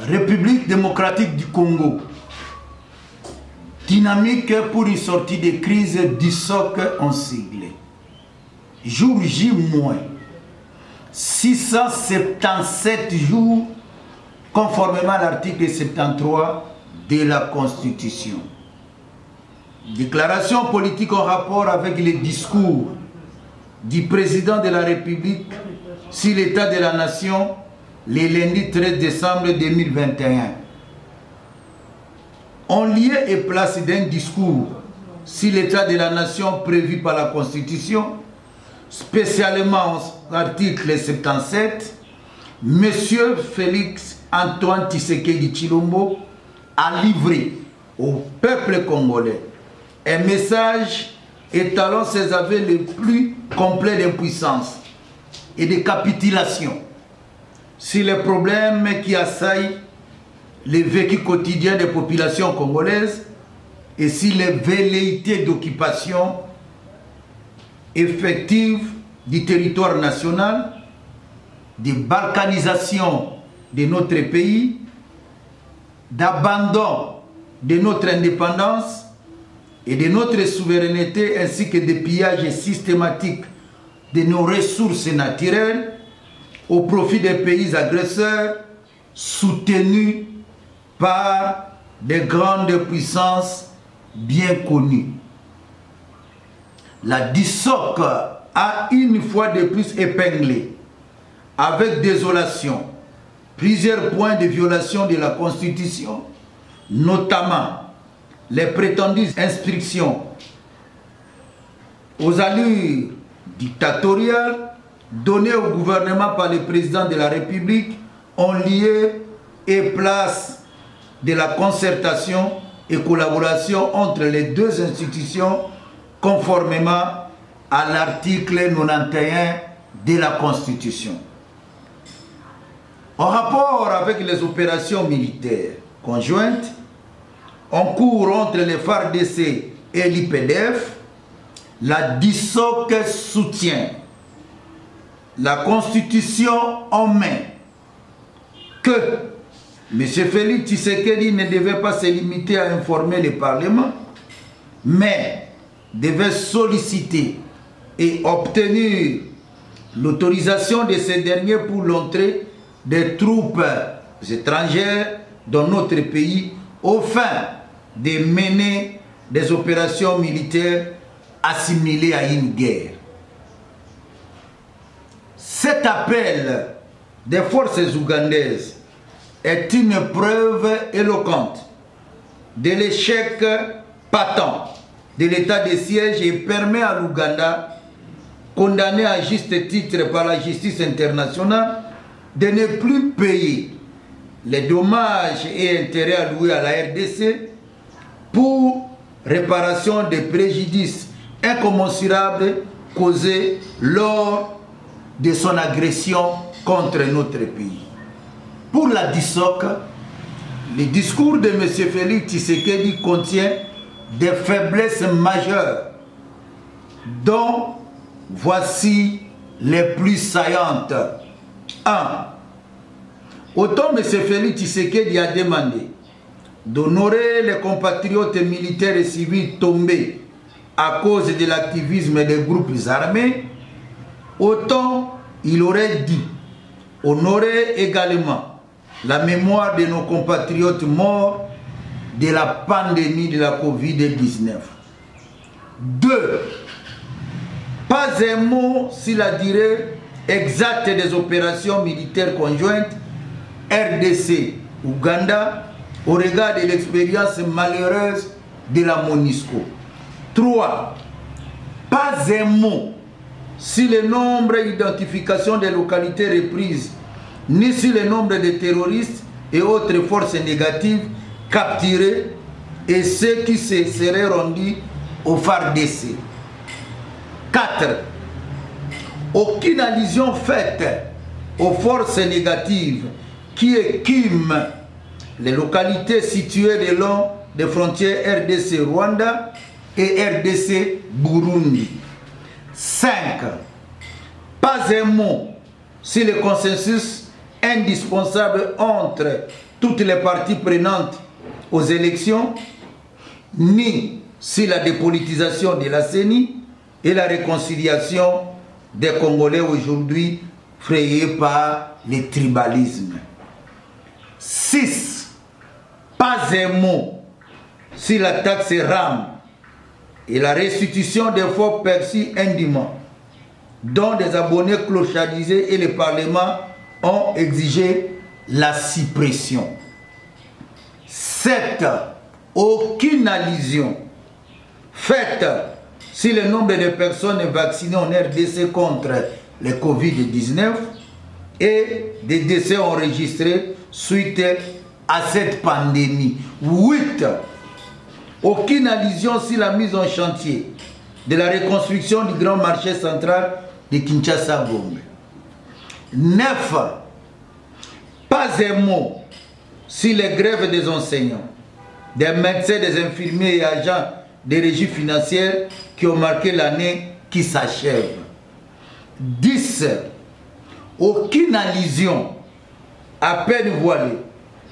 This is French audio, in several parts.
République démocratique du Congo. Dynamique pour une sortie de crise du soc en sigle. Jour J-, 677 jours conformément à l'article 73 de la Constitution. Déclaration politique en rapport avec les discours du président de la République sur l'état de la nation le lundi 13 décembre 2021. En lieu et place d'un discours sur l'état de la nation prévu par la Constitution, spécialement en article 77, M. Félix Antoine Tshisekedi Tshilombo a livré au peuple congolais un message étalant ses aveux les plus complets d'impuissance et de capitulation sur les problèmes qui assaillent le vécu quotidien des populations congolaises et sur les velléités d'occupation effective du territoire national, de balkanisation de notre pays, d'abandon de notre indépendance et de notre souveraineté, ainsi que de pillage systématique de nos ressources naturelles au profit des pays agresseurs soutenus par des grandes puissances bien connues. La DISOC a une fois de plus épinglé avec désolation plusieurs points de violation de la Constitution, notamment les prétendues instructions aux allures dictatoriales données au gouvernement par le président de la République en lieu et place de la concertation et collaboration entre les deux institutions conformément à l'article 91 de la Constitution. En rapport avec les opérations militaires conjointes en cours entre les FARDC et l'IPDF, la DISOC soutient la Constitution en main que M. Félix Tshisekedi ne devait pas se limiter à informer le Parlement, mais devait solliciter et obtenir l'autorisation de ces derniers pour l'entrée des troupes étrangères dans notre pays au fin de mener des opérations militaires assimilées à une guerre. Cet appel des forces ougandaises est une preuve éloquente de l'échec patent de l'état de siège et permet à l'Ouganda, condamné à juste titre par la justice internationale, de ne plus payer les dommages et intérêts alloués à la RDC pour réparation des préjudices incommensurables causés lors de son agression contre notre pays. Pour la DISOC, le discours de M. Félix Tshisekedi contient des faiblesses majeures, dont voici les plus saillantes. 1. Autant M. Félix Tshisekedi a demandé d'honorer les compatriotes militaires et civils tombés à cause de l'activisme des groupes armés, autant il aurait dit honorer également la mémoire de nos compatriotes morts de la pandémie de la Covid-19. 2. Pas un mot sur la durée exacte des opérations militaires conjointes RDC-Ouganda au regard de l'expérience malheureuse de la MONUSCO. 3. Pas un mot sur le nombre d'identifications des localités reprises, ni sur le nombre de terroristes et autres forces négatives capturés et ceux qui se seraient rendus au FARDC. 4. Aucune allusion faite aux forces négatives qui écument les localités situées le long des frontières RDC-Rwanda et RDC-Burundi. 5. Pas un mot sur le consensus indispensable entre toutes les parties prenantes aux élections, ni sur la dépolitisation de la CENI et la réconciliation des Congolais aujourd'hui frayés par le tribalisme. 6. Pas un mot sur la taxe RAM et la restitution des fonds perçus indûment, dont des abonnés clochardisés et le Parlement ont exigé la suppression. 7. Aucune allusion faite sur le nombre de personnes vaccinées en RDC contre le Covid-19 et des décès enregistrés suite à cette pandémie. 8. Aucune allusion sur la mise en chantier de la reconstruction du grand marché central de Kinshasa-Gombe. 9. Pas un mot sur les grèves des enseignants, des médecins, des infirmiers et agents des régies financières qui ont marqué l'année qui s'achève. 10. Aucune allusion, à peine voilée,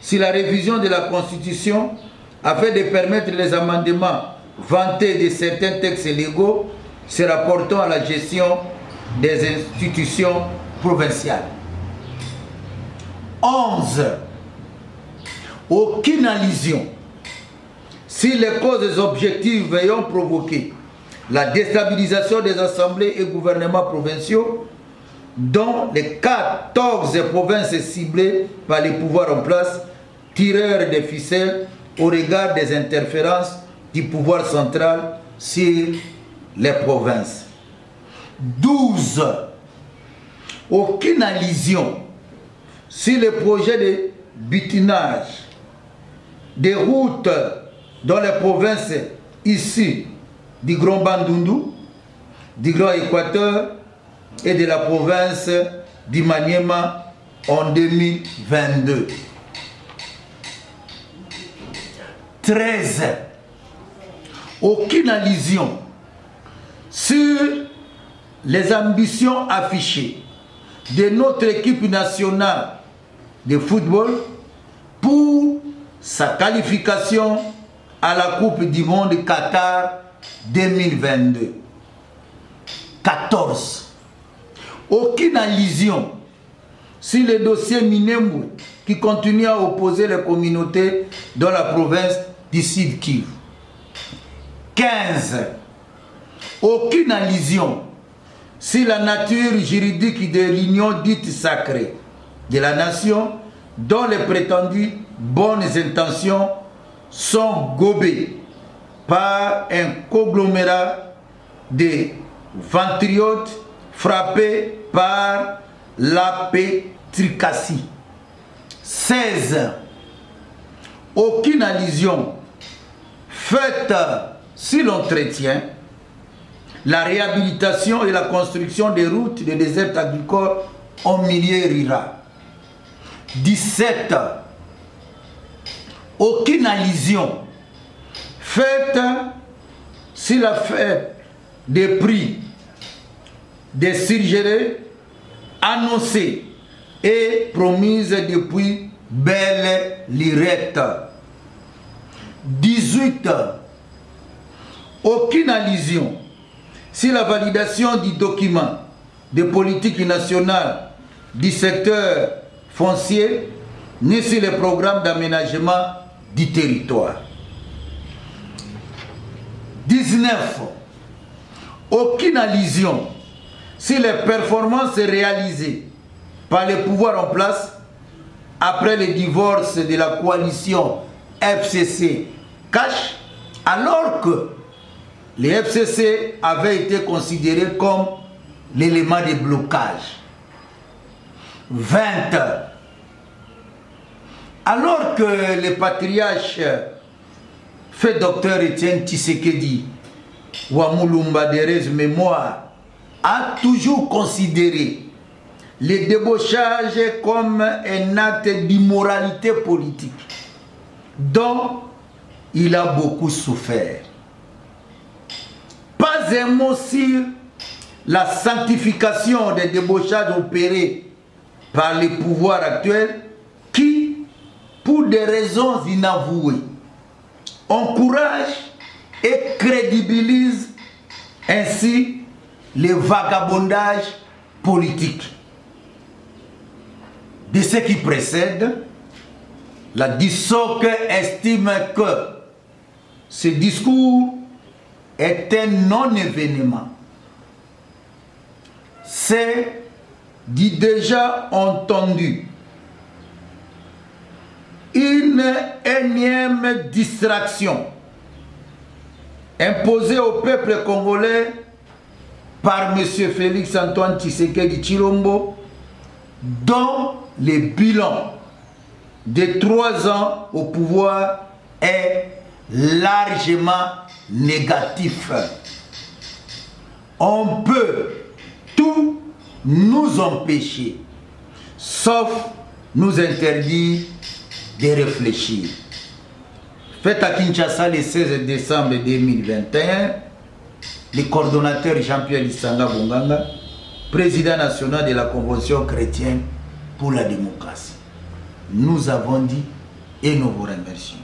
sur la révision de la Constitution afin de permettre les amendements vantés de certains textes légaux se rapportant à la gestion des institutions provinciales. 11. Aucune allusion sur les causes objectives ayant provoqué la déstabilisation des assemblées et gouvernements provinciaux, dont les 14 provinces ciblées par les pouvoirs en place, tireurs des ficelles au regard des interférences du pouvoir central sur les provinces. 12. Aucune allusion sur le projet de butinage des routes dans les provinces issues du Grand Bandundu, du Grand Équateur et de la province du Maniema en 2022. 13. Aucune allusion sur les ambitions affichées de notre équipe nationale de football pour sa qualification à la Coupe du Monde Qatar 2022. 14. Aucune allusion sur le dossier Minembwe qui continue à opposer les communautés dans la province du Sud Kivu. 15. Aucune allusion sur la nature juridique de l'union dite sacrée de la nation dont les prétendues bonnes intentions sont gobées par un conglomérat de ventriotes frappés par la pétricatie. 16. Aucune allusion faite sur l'entretien, la réhabilitation et la construction des routes de désert agricole en milieu rural. 17. Aucune allusion faite sur la fête des prix des surgelés annoncés et promise depuis belle lurette. 18. Aucune allusion sur la validation du document de politique nationale du secteur foncier ni sur les programmes d'aménagement du territoire. 19. Aucune allusion sur les performances réalisées par les pouvoirs en place après le divorce de la coalition FCC-CACH, alors que les FCC avaient été considérés comme l'élément de blocage. 20. Alors que le patriarche fait docteur Etienne Tshisekedi Wamulumba Derez Mémoire a toujours considéré le débauchage comme un acte d'immoralité politique dont il a beaucoup souffert. Pas un mot sur la sanctification des débauchages opérés par le pouvoir actuel qui, pour des raisons inavouées, encourage et crédibilise ainsi le vagabondage politique. De ce qui précède, la DISOC estime que ce discours est un non-événement. C'est du déjà entendu une énième distraction imposée au peuple congolais par M. Félix Antoine Tshisekedi Tshilombo, dont le bilan de 3 ans au pouvoir est largement négatif. On peut tout nous empêcher, sauf nous interdire de réfléchir. Fait à Kinshasa le 16 décembre 2021, le coordonnateur Jean-Pierre Lissanga Bonganga, président national de la Convention chrétienne pour la démocratie. Nous avons dit et nous vous remercions.